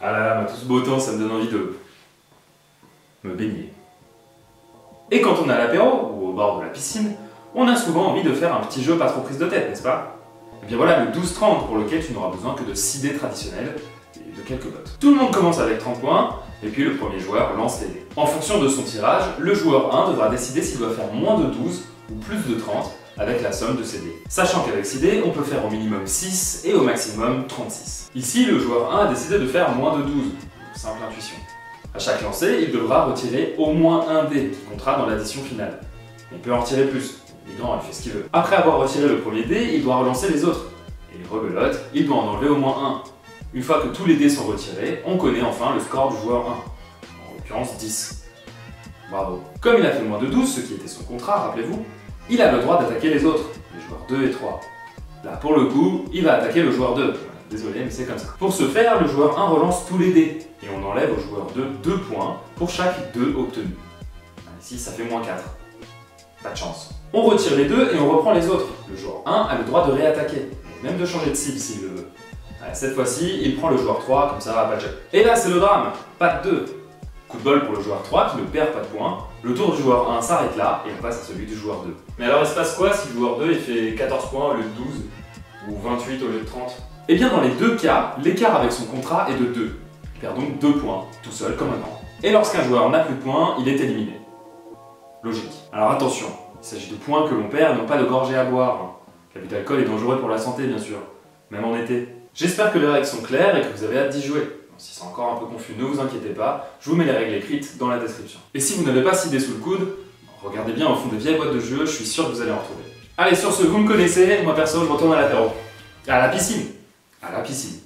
Ah là là, tout ce beau temps, ça me donne envie de me baigner. Et quand on est à l'apéro, ou au bord de la piscine, on a souvent envie de faire un petit jeu pas trop prise de tête, n'est-ce pas? Et bien voilà le 12-30 pour lequel tu n'auras besoin que de 6 dés traditionnels et de quelques votes. Tout le monde commence avec 30 points, et puis le premier joueur lance les dés. En fonction de son tirage, le joueur 1 devra décider s'il doit faire moins de 12 ou plus de 30 avec la somme de ses dés. Sachant qu'avec 6 dés, on peut faire au minimum 6 et au maximum 36. Ici, le joueur 1 a décidé de faire moins de 12, simple intuition. À chaque lancer, il devra retirer au moins un dé qui comptera dans l'addition finale. On peut en retirer plus, évidemment, il fait ce qu'il veut. Après avoir retiré le premier dé, il doit relancer les autres. Et rebelote, il doit en enlever au moins un. Une fois que tous les dés sont retirés, on connaît enfin le score du joueur 1. En l'occurrence 10. Bravo. Comme il a fait moins de 12, ce qui était son contrat, rappelez-vous, il a le droit d'attaquer les autres, les joueurs 2 et 3. Là, pour le coup, il va attaquer le joueur 2. Désolé, mais c'est comme ça. Pour ce faire, le joueur 1 relance tous les dés, et on enlève au joueur 2 2 points pour chaque 2 obtenus. Ici, ça fait moins 4. Pas de chance. On retire les 2 et on reprend les autres. Le joueur 1 a le droit de réattaquer, même de changer de cible s'il le veut. Cette fois-ci, il prend le joueur 3, comme ça, pas de jet. Et là, c'est le drame, pas de 2. Coup de bol pour le joueur 3 qui ne perd pas de points. Le tour du joueur 1 s'arrête là et on passe à celui du joueur 2. Mais alors il se passe quoi si le joueur 2 il fait 14 points au lieu de 12 ou 28 au lieu de 30? Eh bien dans les deux cas, l'écart avec son contrat est de 2. Il perd donc 2 points, tout seul comme un grand. Et lorsqu'un joueur n'a plus de points, il est éliminé. Logique. Alors attention, il s'agit de points que l'on perd et non pas de gorgées à boire. L'abus d'alcool est dangereux pour la santé bien sûr, même en été. J'espère que les règles sont claires et que vous avez hâte d'y jouer. Si c'est encore un peu confus, ne vous inquiétez pas, je vous mets les règles écrites dans la description. Et si vous n'avez pas 6 dés sous le coude, regardez bien au fond des vieilles boîtes de jeux, je suis sûr que vous allez en retrouver. Allez, sur ce, vous me connaissez, moi perso, je retourne à l'apéro. À la piscine. À la piscine.